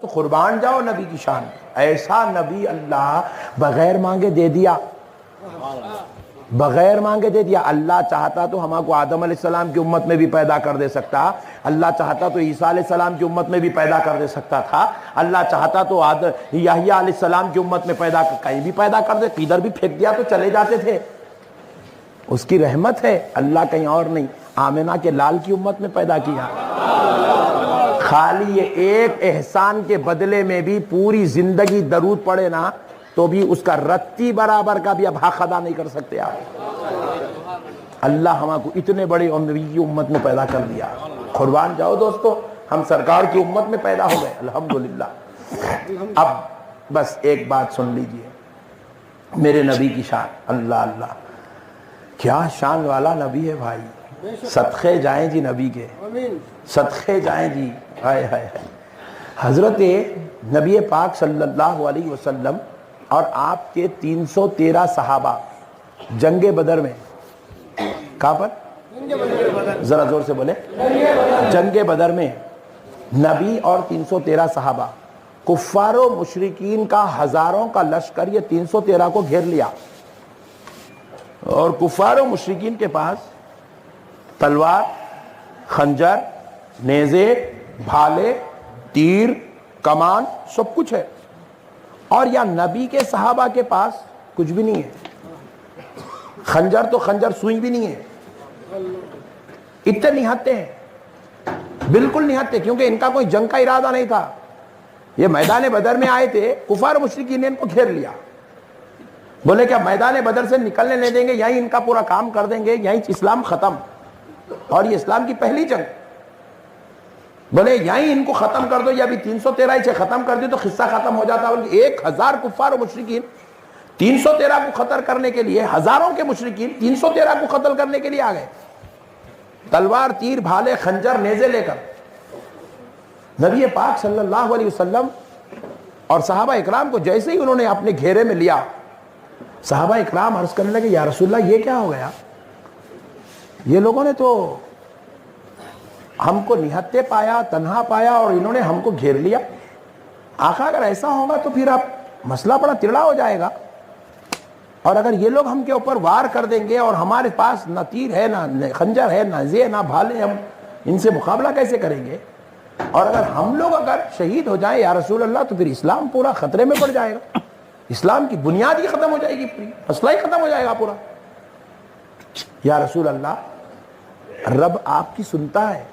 تو قربان جاؤ نبی کی شان. ایسا نبی اللہ بغیر مانگے دے دیا, بغیر مانگے دے دیا. اللہ چاہتا تو ہم کو آدم علیہ السلام کی امت میں بھی پیدا کر دے سکتا, اللہ چاہتا تو عیسیٰ علیہ السلام کی امت میں بھی پیدا کر دے سکتا تھا, اللہ چاہتا تو یحییٰ علیہ السلام کی امت میں کہیں بھی پیدا کر دے, کدھر بھی پھینک دیا تو چلے جاتے تھے. اس کی رحمت ہے, اللہ کہیں اور نہیں. آمنہ کے لال کی امت میں پیدا کیا, خالی یہ ایک احسان کے بدلے میں بھی پوری زندگی درود پڑھے نا تو بھی اس کا رتی برابر کا بھی اب حق ادا نہیں کر سکتے آپ. اللہ ہم کو اتنے بڑے نبی کی امت میں پیدا کر دیا. قربان جاؤ دوستو, ہم سرکار کی امت میں پیدا ہو گئے الحمدللہ. اب بس ایک بات سن لیجئے, میرے نبی کی شان, اللہ اللہ کیا شان والا نبی ہے بھائی. صدقے جائیں جی نبی کے, صدقے جائیں جی. ہائے ہائے ہائے. حضرت نبی پاک صلی اللہ علیہ وسلم اور آپ کے 313 صحابہ جنگ بدر میں, کہاں پر ذرا زور سے بولے, جنگ بدر میں نبی اور 313 صحابہ, کفار و مشرکین کا ہزاروں کا لشکر یہ 313 کو گھیر لیا, اور کفار و مشرکین کے پاس تلوار, خنجر, نیزے, بھالے, تیر, کمان سب کچھ ہے, اور یا نبی کے صحابہ کے پاس کچھ بھی نہیں ہے. خنجر تو خنجر, سوئی بھی نہیں ہے. اتنے نہتے ہیں, بالکل نہتے, کیونکہ ان کا کوئی جنگ کا ارادہ نہیں تھا. یہ میدان بدر میں آئے تھے, کفار مشرکین نے ان کو گھیر لیا. بولے کیا میدان بدر سے نکلنے نہیں دیں گے, یہیں ان کا پورا کام کر دیں گے, یہیں اسلام ختم, اور یہ اسلام کی پہلی جنگ. بولے یہیں ان کو ختم کر دو, یا ابھی 313 سے ختم کر دو تو قصہ ختم ہو جاتا. بلکہ 1000 کفار و مشرکین 313 کو قتل کرنے کے لیے, ہزاروں کے مشرکین 313 کو قتل کرنے کے لیے آ گئے, تلوار, تیر, بھالے, خنجر, نیزے لے کر. نبی پاک صلی اللہ علیہ وسلم اور صحابہ اکرام کو جیسے ہی انہوں نے اپنے گھیرے میں لیا, صحابہ اکرام عرض کرنے لگے, یا رسول اللہ یہ کیا ہو گیا, یہ لوگوں نے تو ہم کو نہتے پایا, تنہا پایا, اور انہوں نے ہم کو گھیر لیا. آقا اگر ایسا ہوگا تو پھر آپ مسئلہ بڑا ترڑا ہو جائے گا, اور اگر یہ لوگ ہم کے اوپر وار کر دیں گے اور ہمارے پاس نہ تیر ہے, نہ خنجر ہے, نہ زے, نہ بھالے, ہم ان سے مقابلہ کیسے کریں گے, اور اگر ہم لوگ اگر شہید ہو جائیں یا رسول اللہ تو پھر اسلام پورا خطرے میں پڑ جائے گا, اسلام کی بنیاد ہی ختم ہو جائے گی, پوری مسئلہ ہی ختم ہو جائے گا پورا. یا رسول اللہ, رب آپ کی سنتا ہے,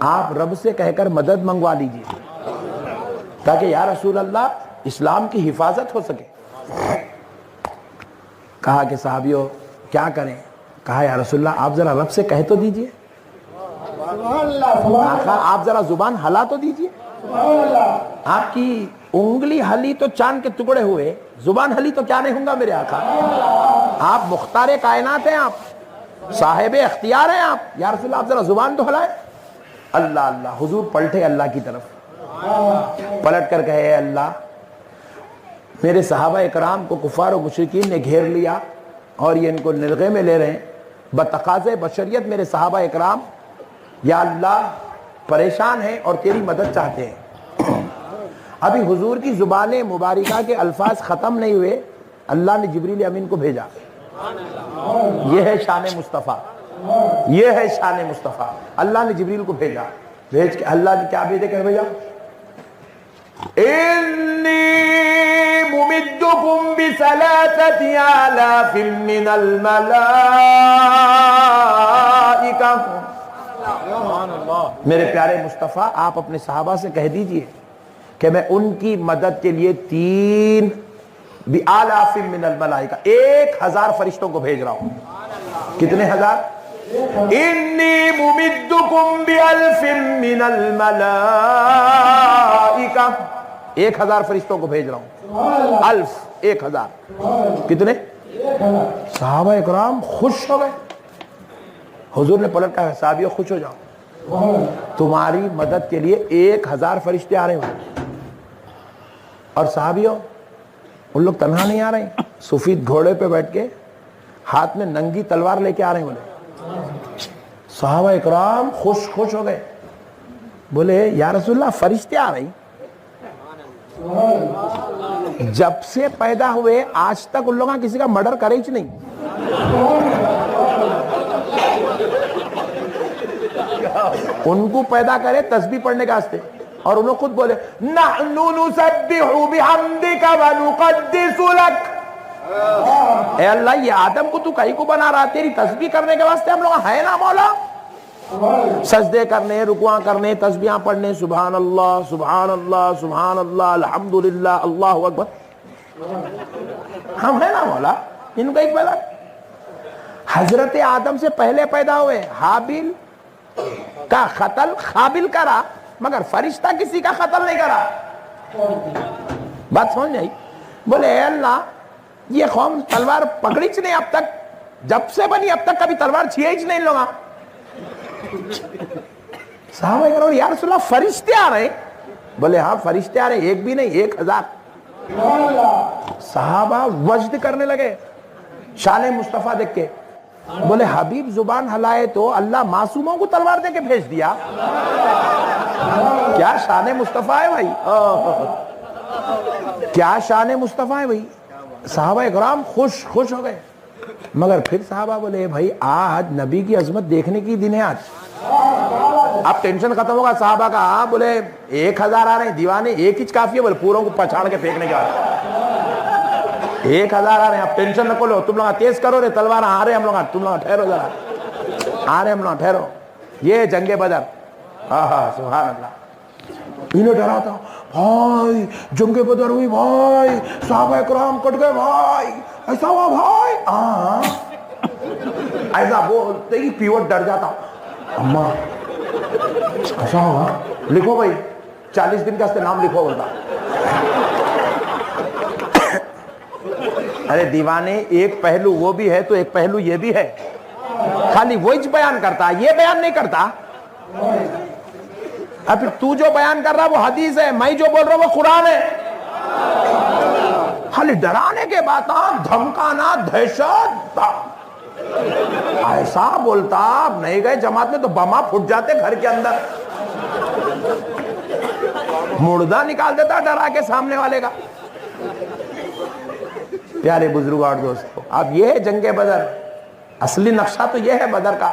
آپ رب سے کہہ کر مدد منگوا لیجئے تاکہ یا رسول اللہ اسلام کی حفاظت ہو سکے. کہا کہ صحابیوں کیا کریں, کہا یا رسول اللہ آپ ذرا رب سے کہہ تو دیجئے, آقا آپ ذرا زبان ہلا تو دیجئے. آپ کی انگلی ہلی تو چاند کے ٹکڑے ہوئے, زبان ہلی تو کیا نہیں ہوں گا میرے آقا. آپ مختار کائنات ہیں, آپ صاحب اختیار ہیں آپ, یا رسول اللہ آپ ذرا زبان تو ہلائیں. اللہ اللہ. حضور پلٹے اللہ کی طرف, پلٹ کر کہے, اے اللہ میرے صحابہ اکرام کو کفار و مشرکین نے گھیر لیا اور یہ ان کو نرغے میں لے رہے ہیں, بتقاضے بشریت میرے صحابہ اکرام یا اللہ پریشان ہیں اور تیری مدد چاہتے ہیں. ابھی حضور کی زبان مبارکہ کے الفاظ ختم نہیں ہوئے, اللہ نے جبریل امین کو بھیجا. یہ ہے شان مصطفیٰ, یہ ہے شان مصطفیٰ. اللہ نے جبریل کو بھیجا, بھیج کے اللہ نے کیا بھیجے, کہ بھیجا انی ممدکم بثلاثۃ آلاف من الملائکہ. میرے پیارے مصطفیٰ آپ اپنے صحابہ سے کہہ دیجئے کہ میں ان کی مدد کے لیے 3 بآلاف من الملائکہ 1000 فرشتوں کو بھیج رہا ہوں. کتنے ہزار؟ انی ممدکم بألف من الملائکہ, 1000 فرشتوں کو بھیج رہا ہوں. الف 1000 کتنے؟ صحابہ اکرام خوش ہو گئے. حضور نے پلٹ کہا, صحابیوں خوش ہو جاؤ, تمہاری مدد کے لیے 1000 فرشتے آ رہے ہیں. اور صحابیوں ان لوگ تنہا نہیں آ رہے ہیں, سفید گھوڑے پہ بیٹھ کے ہاتھ میں ننگی تلوار لے کے آ رہے ہیں. بولے صحابہ اکرام خوش ہو گئے. بولے یا رسول اللہ فرشتے آ رہی. جب سے پیدا ہوئے آج تک ان لوگوں کسی کا مرڈر کرے ہی نہیں. ان کو پیدا کرے تسبیح پڑھنے کے واسطے, اور انہوں خود بولے نحن نسبح بحمدک ونقدس لک. اے اللہ یہ آدم کو تو کہیں کو بنا رہا, تیری تسبیح کرنے کے واسطے ہم لوگ ہے نا مولا. سجدے کرنے, رکوع کرنے, تسبیحاں پڑھنے, سبحان اللہ سبحان اللہ سبحان اللہ الحمدللہ اللہ اکبر, ہم ہے نا مولا. ان کا ایک پیدا, حضرت آدم سے پہلے پیدا ہوئے, حابیل کا قتل قابل کرا, مگر فرشتہ کسی کا قتل نہیں کرا. بات سمجھ نہیں. بولے اے اللہ یہ قوم تلوار پکڑی چ نہیں اب تک, جب سے بنی اب تک کبھی تلوار چھیے ہی نہیں لوگا. صحابہ کرام یا رسول اللہ فرشتے آ رہے. بولے ہاں فرشتے آ رہے, ایک بھی نہیں 1000. صحابہ وجد کرنے لگے شان مصطفیٰ دیکھ کے. بولے حبیب زبان ہلائے تو اللہ معصوموں کو تلوار دے کے بھیج دیا. کیا شان مصطفیٰ ہے بھائی, کیا شان مصطفیٰ ہے بھائی. صحابہ اکرام خوش ہو گئے. مگر پھر صحابہ بولے بھائی آج نبی کی عظمت دیکھنے کی دن ہے آج. اب ٹینشن ختم ہوگا صحابہ کا. بولے 1000 آ رہے ہیں دیوانے, ایک ہی کافی ہے, بولے پوروں کو پچھاڑ کے پھینکنے کا. 1000 آ رہے ہیں, اب ٹینشن نہ لو, تم لوگ تیز کرو رے تلوار آ رہے ہم لوگ, تم لوگ ٹھہرو ذرا, آ رہے ہم لوگ ٹھہرو. یہ جنگ بدر, سبحان اللہ. انہیں ڈرا تھا بھائی جنگ بدر ہوئی بھائی, صحابہ اکرام کٹ گئے بھائی, ایسا ہوا بھائی. ایسا بولتے ہی پیوٹ ڈر جاتا. اماں ایسا ہوا, لکھو بھائی 40 دن کا اس نام لکھو بولتا. ارے دیوانے ایک پہلو وہ بھی ہے تو ایک پہلو یہ بھی ہے. خالی وہی بیان کرتا, یہ بیان نہیں کرتا. اب تو جو بیان کر رہا وہ حدیث ہے, میں جو بول رہا ہوں وہ قرآن ہے. خالی ڈرانے کے بات, دھمکانا, دہشت, ایسا بولتا. اب نہیں گئے جماعت میں تو بما پھٹ جاتے گھر کے اندر, مردہ نکال دیتا ڈرا کے سامنے والے کا. پیارے بزرگ اور دوستو, اب یہ ہے جنگ بدر. اصلی نقشہ تو یہ ہے بدر کا.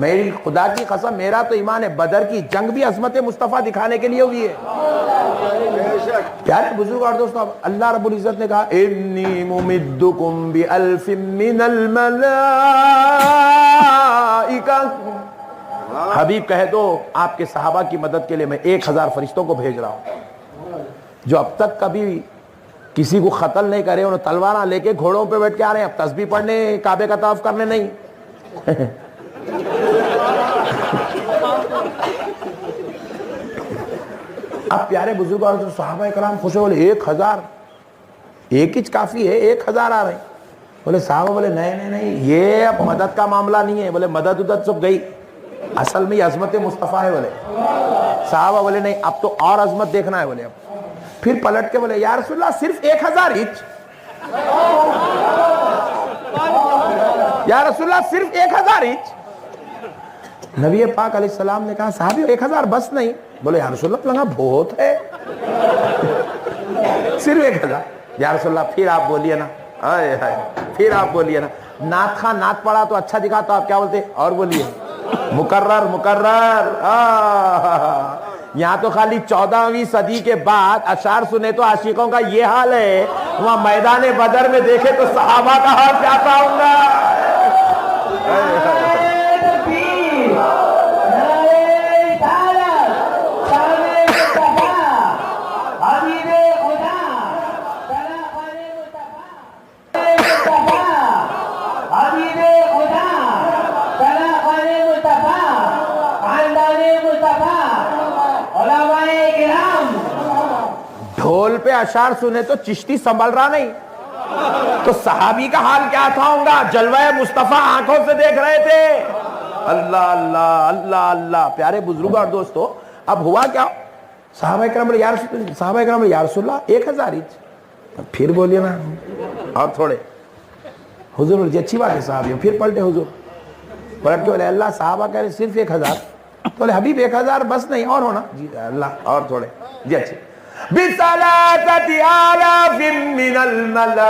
میری خدا کی قسم میرا تو ایمان ہے بدر کی جنگ بھی عظمت مصطفیٰ دکھانے کے لیے ہوئی ہے. پیارے بزرگ اور دوستو, اب اللہ رب العزت نے کہا انی ممدکم بألف من الملائکہ. حبیب کہہ دو آپ کے صحابہ کی مدد کے لیے میں 1000 فرشتوں کو بھیج رہا ہوں, جو اب تک کبھی کسی کو قتل نہیں کرے. انہوں تلواریں لے کے گھوڑوں پہ بیٹھ کے آ رہے ہیں, اب تسبیح پڑھنے, کعبے کا طواف کرنے نہیں. اب پیارے بزرگ اور صحابہ کرام خوش ہو, بولے 1000 ایک ہی کافی ہے, 1000 آ رہے ہیں. بولے صحابہ بولے نہیں یہ اب مدد کا معاملہ نہیں ہے. بولے مدد ادد سب گئی, اصل میں یہ عظمت مصطفیٰ ہے. بولے صحابہ بولے نہیں اب تو اور عظمت دیکھنا ہے. بولے اب پھر پلٹ کے بولے یا رسول اللہ صرف 1000 ایچ. یا رسول اللہ صرف 1000 ایچ. نبی پاک علیہ السلام نے کہا صحابی 1000 بس نہیں. بولے یا رسول اللہ لگا بہت ہے, صرف 1000. یا رسول اللہ پھر آپ بولیے نا, پھر آپ بولیے نا. نعت خان نعت پڑھا تو اچھا دکھا, تو آپ کیا بولتے اور بولیے مکرر. یہاں تو خالی 14ویں صدی کے بعد اشعار سنے تو عاشقوں کا یہ حال ہے, وہاں میدان بدر میں دیکھے تو صحابہ کا حال کیا تھا ہوں گا. ڈھول پہ اشعار سنے تو چشتی سنبھل رہا نہیں, تو صحابی کا حال کیا تھا ہوں گا. جلوہ مصطفیٰ آنکھوں سے دیکھ رہے تھے. اللہ اللہ اللہ اللہ. پیارے بزرگ اور دوستو, اب ہوا کیا, صحابہ کرام بولے یا رسول اللہ 1000 ایچ. پھر بولیے نا اور تھوڑے. حضور بولے اچھی بات ہے صحابیوں. پھر پلٹے حضور, پلٹ کے بولے اللہ صحابہ کہہ رہے صرف 1000. تو حبیب 1000 بس نہیں اور ہونا جی اللہ اور تھوڑے جی اچھے بِثَلَاثَةِ آلَافٍ مِّنَ الْمَلَائِكَةِ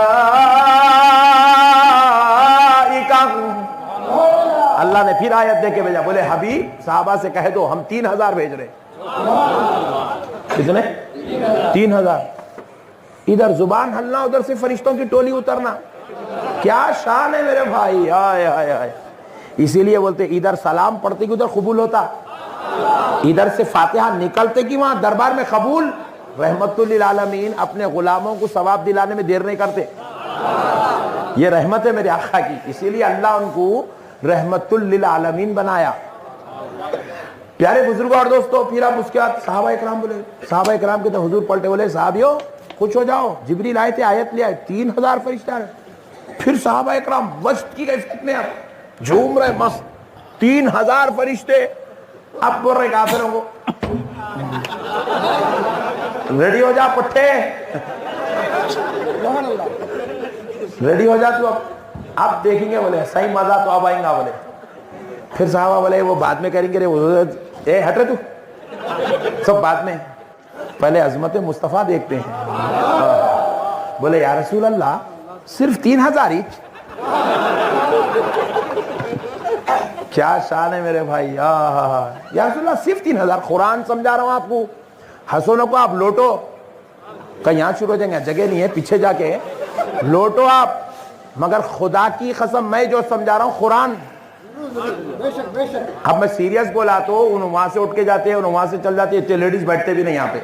اللہ نے پھر آیت دے کے بھیجا بولے حبیب صحابہ سے کہہ دو ہم 3000 بھیج رہے کتنے 3000 ادھر زبان ہلنا ادھر سے فرشتوں کی ٹولی اترنا کیا شان ہے میرے بھائی آئے آئے آئے اسی لیے بولتے ادھر سلام پڑھتے کہ ادھر قبول ہوتا ادھر سے فاتحہ نکلتے کہ وہاں دربار میں قبول رحمت للعالمین اپنے غلاموں کو ثواب دلانے میں دیر نہیں کرتے یہ رحمت ہے میرے آقا کی اسی لیے اللہ ان کو رحمت للعالمین بنایا پیارے بزرگوں اور دوستو پھر آپ اس کے بعد صحابہ اکرام بولے صحابہ اکرام کے تو حضور پلٹے بولے صحابیوں خوش ہو جاؤ جبریل آئے تھے آیت لے آئے 3000 فرشتے آ رہے پھر صحابہ اکرام وجد کی کیفیت میں آپ جھوم رہے مست 3000 فرشتے اب بول رہے کافروں کو ریڈی ہو جا پٹھے ریڈی ہو جا تو اب دیکھیں گے بولے صحیح مزہ تو اب آئیں گا بولے پھر صحابہ بولے وہ بعد میں کریں گے اے ہٹ رہے تو سب بعد میں پہلے عظمت مصطفیٰ دیکھتے ہیں بولے یا رسول اللہ صرف 3000 ہی کیا شان ہے میرے بھائی یا رسول اللہ صرف 3000 قرآن سمجھا رہا ہوں آپ کو حسنوں کو آپ لوٹو کہیں یہاں شروع ہو جائیں گے جگہ نہیں ہے پیچھے جا کے لوٹو آپ مگر خدا کی قسم میں جو سمجھا رہا ہوں قرآن اب میں سیریس بولا تو وہاں سے اٹھ کے جاتے ہیں وہاں سے چل جاتے ہیں لیڈیز بیٹھتے بھی نہیں یہاں پہ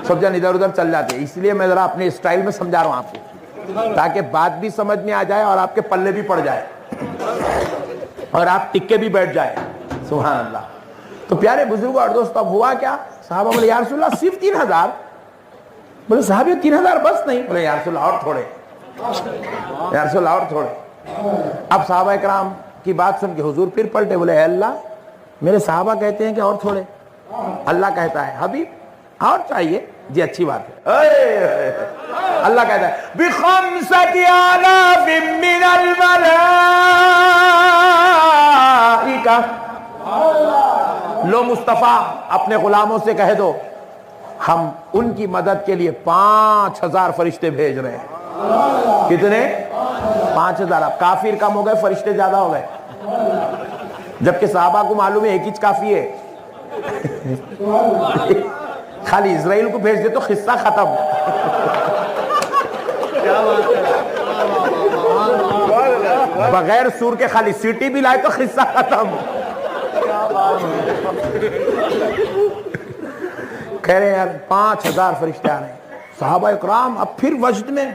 سب جن ادھر ادھر چل جاتے ہیں اس لیے میں ذرا اپنے اسٹائل میں سمجھا رہا ہوں آپ کو تاکہ بات بھی سمجھ میں آ جائے اور آپ کے پلے بھی پڑ جائے اور آپ ٹکے بھی بیٹھ جائے سبحان اللہ تو پیارے بزرگوں اور دوستوں اب ہوا کیا صحابہ بولے یا رسول اللہ صرف 3000 بولے صحابی 3000 بس نہیں بولے یا رسول اللہ اور تھوڑے یا رسول اللہ اور تھوڑے اب صحابہ اکرام کی بات سن کے حضور پھر پلٹے بولے اے اللہ میرے صحابہ کہتے ہیں کہ اور تھوڑے اللہ کہتا ہے حبیب اور چاہیے جی اچھی بات ہے اللہ کہتا ہے بِخَمْسَةِ آلَافٍ مِّنَ الْمَلَائِكَةِ لو مصطفیٰ اپنے غلاموں سے کہہ دو ہم ان کی مدد کے لیے 5000 فرشتے بھیج رہے ہیں کتنے 5000 اب کافر کم ہو گئے فرشتے زیادہ ہو گئے جبکہ صحابہ کو معلوم ہے ایک ہی کافی ہے خالی اسرائیل کو بھیج دے تو قصہ ختم بغیر سور کے خالی سیٹی بھی لائے تو قصہ ختم کہہ رہے ہیں یار 5000 فرشتے آ رہے ہیں صحابہ اکرام اب پھر وجد میں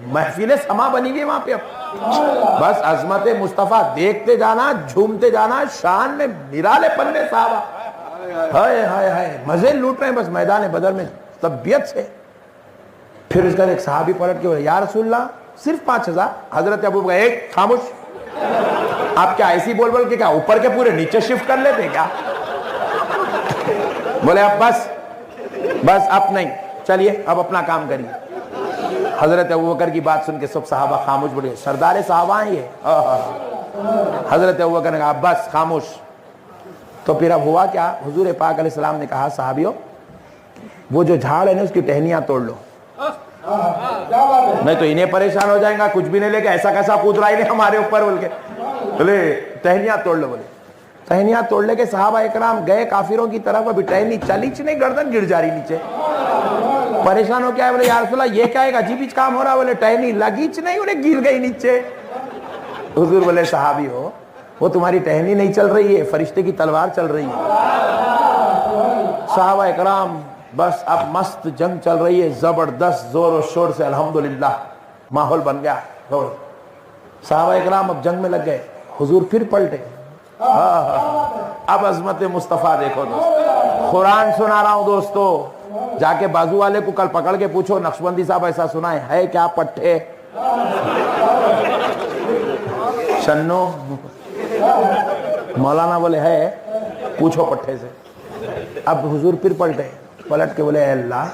محفل سما بنی ہوئی وہاں پہ اب بس عظمت مصطفیٰ دیکھتے جانا جھومتے جانا شان میں نرالے پن میں صحابہ ہائے ہائے ہائے مزے لوٹ رہے ہیں بس میدان بدر میں طبیعت سے پھر اس کا ایک صحابی پلٹ کے بولے یا رسول اللہ صرف 5000 حضرت ابو بکر ایک خاموش آپ کیا ایسی بول بول کے کیا اوپر کے پورے نیچے شفٹ کر لیتے کیا بولے اب بس اب نہیں چلیے اب اپنا کام کریے حضرت ابوبکر کی بات سن کے سب صحابہ خاموش بڑھے سردار صحابہ ہیں یہ حضرت ابوبکر نے کہا بس خاموش تو پھر اب ہوا کیا حضور پاک علیہ السلام نے کہا صحابیوں وہ جو جھاڑ ہے نا اس کی ٹہنیاں توڑ لو نہیں تو انہیں پریشان ہو جائیں گا کچھ بھی نہیں لے کے ایسا کیسا کود رہا انہیں ہمارے اوپر بول کے بولے ٹہنیاں توڑ لو بولے ٹہنیاں توڑ لے کے صحابہ اکرام گئے کافروں کی طرف ابھی ٹہنی چلی نہیں گردن گر جا رہی نیچے پریشان ہو کیا ہے بولے یا رسول اللہ یہ کیا ہے عجیب کام ہو رہا بولے ٹہنی لگی نہیں انہیں گر گئی نیچے حضور بولے صحابی ہو وہ تمہاری ٹہنی نہیں چل رہی ہے فرشتے کی تلوار چل رہی ہے صحابہ اکرام بس اب مست جنگ چل رہی ہے زبردست زور و شور سے الحمدللہ ماحول بن گیا صحابہ اکرام اب جنگ میں لگ گئے حضور پھر پلٹے اب عظمت مصطفیٰ دیکھو دوست قرآن سنا رہا ہوں دوستو جا کے بازو والے کو کل پکڑ کے پوچھو نقشبندی صاحب ایسا سنا ہے کیا پٹھے شنو مولانا بولے ہے پوچھو پٹھے سے اب حضور پھر پلٹ کے بولے اے اللہ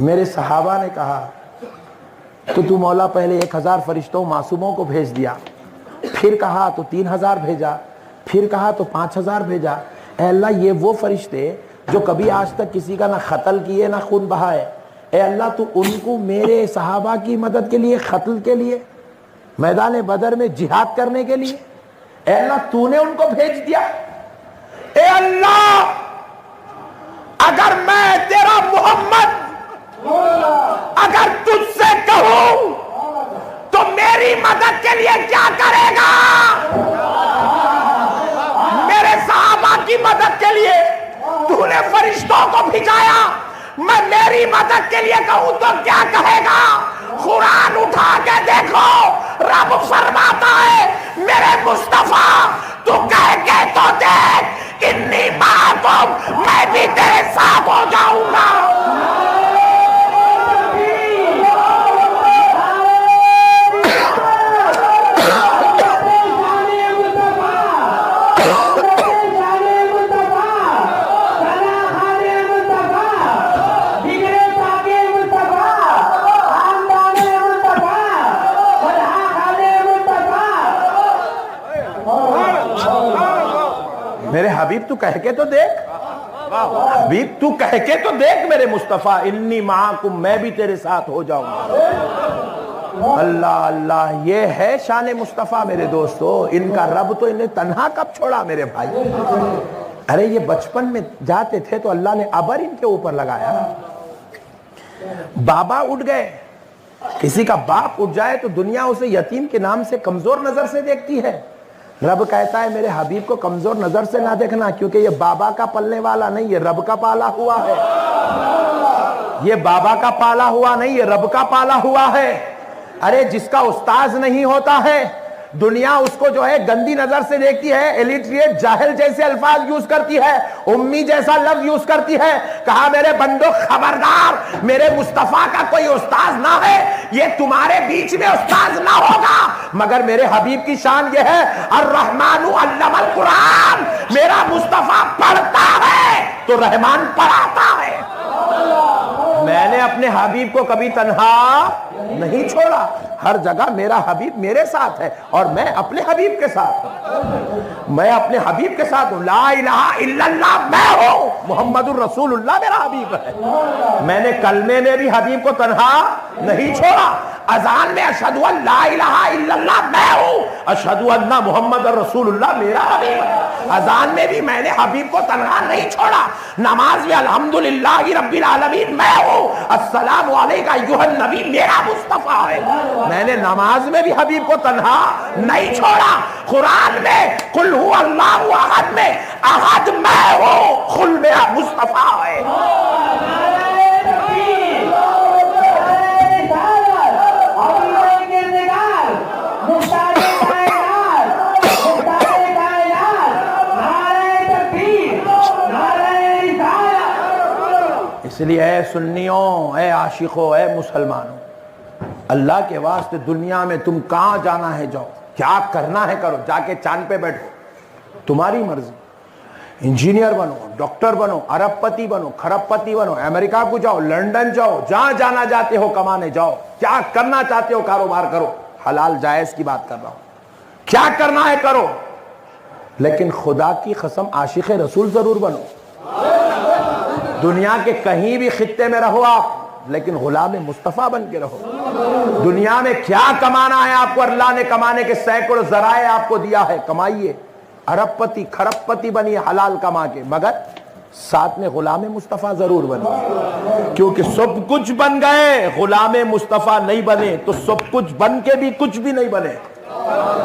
میرے صحابہ نے کہا کہ تو مولا پہلے 1000 فرشتوں معصوموں کو بھیج دیا پھر کہا تو 3000 بھیجا پھر کہا تو 5000 بھیجا. اے اللہ یہ وہ فرشتے جو کبھی آج تک کسی کا نہ قتل کیے نہ خون بہائے, اے اللہ تو ان کو میرے صحابہ کی مدد کے لیے, قتل کے لیے, میدان بدر میں جہاد کرنے کے لیے, اے اللہ تو نے ان کو بھیج دیا. اے اللہ اگر میں تیرا محمد اگر تجھ سے کہوں تو میری مدد کے لیے کیا کرے گا؟ میرے صحابہ کی مدد کے لیے تو نے فرشتوں کو بھیجایا, میں میری مدد کے لیے کہوں تو کیا کہے گا؟ قرآن اٹھا کے دیکھو, رب فرماتا ہے میرے مصطفیٰ تو کہہ کے تو دیکھ, انی معکم, میں بھی تیرے ساتھ ہو جاؤں گا. میرے حبیب تو کہہ کے تو دیکھ, حبیب تو کہہ کے تو دیکھ میرے مصطفیٰ, انی معاکم, میں بھی تیرے ساتھ ہو جاؤں گا. اللہ اللہ, یہ ہے شان مصطفیٰ میرے دوستو. ان کا رب تو انہیں تنہا کب چھوڑا میرے بھائی؟ ارے یہ بچپن میں جاتے تھے تو اللہ نے ابر ان کے اوپر لگایا. بابا اٹھ گئے, کسی کا باپ اٹھ جائے تو دنیا اسے یتیم کے نام سے کمزور نظر سے دیکھتی ہے. رب کہتا ہے میرے حبیب کو کمزور نظر سے نہ دیکھنا, کیونکہ یہ بابا کا پلنے والا نہیں, یہ رب کا پالا ہوا ہے. یہ بابا کا پالا ہوا نہیں, یہ رب کا پالا ہوا ہے. ارے جس کا استاذ نہیں ہوتا ہے, دنیا اس کو جو ہے گندی نظر سے دیکھتی ہے, الیٹریٹ جاہل جیسے الفاظ یوز کرتی ہے, امی جیسا لفظ یوز کرتی ہے. کہا میرے بندو خبردار, میرے مصطفیٰ کا کوئی استاذ نہ ہے, یہ تمہارے بیچ میں استاذ نہ ہوگا, مگر میرے حبیب کی شان یہ ہے الرحمن علم القرآن. میرا مصطفیٰ پڑھتا ہے تو رحمان پڑھاتا ہے. میں نے اپنے حبیب کو کبھی تنہا نہیں چھوڑا, ہر جگہ میرا حبیب میرے ساتھ ہے اور میں اپنے حبیب کے ساتھ ہوں. میں اپنے حبیب کے ساتھ ہوں. لا الہ الا اللہ میں ہوں, محمد الرسول اللہ میرا حبیب ہے. میں نے کلمے میں بھی حبیب کو تنہا نہیں چھوڑا. اذان میں اشہد ان لا الہ الا اللہ میں ہوں, اشہد ان محمد الرسول اللہ میرا حبیب ہے. اذان میں بھی میں نے حبیب کو تنہا نہیں چھوڑا. نماز میں الحمدللہ رب العالمین میں ہوں, السلام علیکہ ایھا النبی میرا مصطفیٰ ہے. میں نے نماز میں بھی حبیب کو تنہا نہیں چھوڑا. قرآن میں قل هو اللہ احد میں احد میں ہوں, قل میرا مصطفیٰ ہے. اس لیے اے سنیوں, اے عاشقوں, اے مسلمانوں, اللہ کے واسطے دنیا میں تم کہاں جانا ہے جاؤ, کیا کرنا ہے کرو, جا کے چاند پہ بیٹھو, تمہاری مرضی. انجینئر بنو, ڈاکٹر بنو, ارب پتی بنو, خرب پتی بنو, امریکہ کو جاؤ, لنڈن جاؤ, جہاں جانا چاہتے ہو کمانے جاؤ, کیا کرنا چاہتے ہو کاروبار کرو. حلال جائز کی بات کر رہا ہوں, کیا کرنا ہے کرو, لیکن خدا کی قسم عاشق رسول ضرور بنو. دنیا کے کہیں بھی خطے میں رہو آپ, لیکن غلام مصطفیٰ بن کے رہو. دنیا میں کیا کمانا ہے آپ کو, اللہ نے کمانے کے سینکڑوں ذرائع آپ کو دیا ہے, کمائیے, ارب پتی خرب پتی بنیے حلال کما کے, مگر ساتھ میں غلام مصطفیٰ ضرور بنے. کیونکہ سب کچھ بن گئے, غلام مصطفیٰ نہیں بنے تو سب کچھ بن کے بھی کچھ بھی نہیں بنے.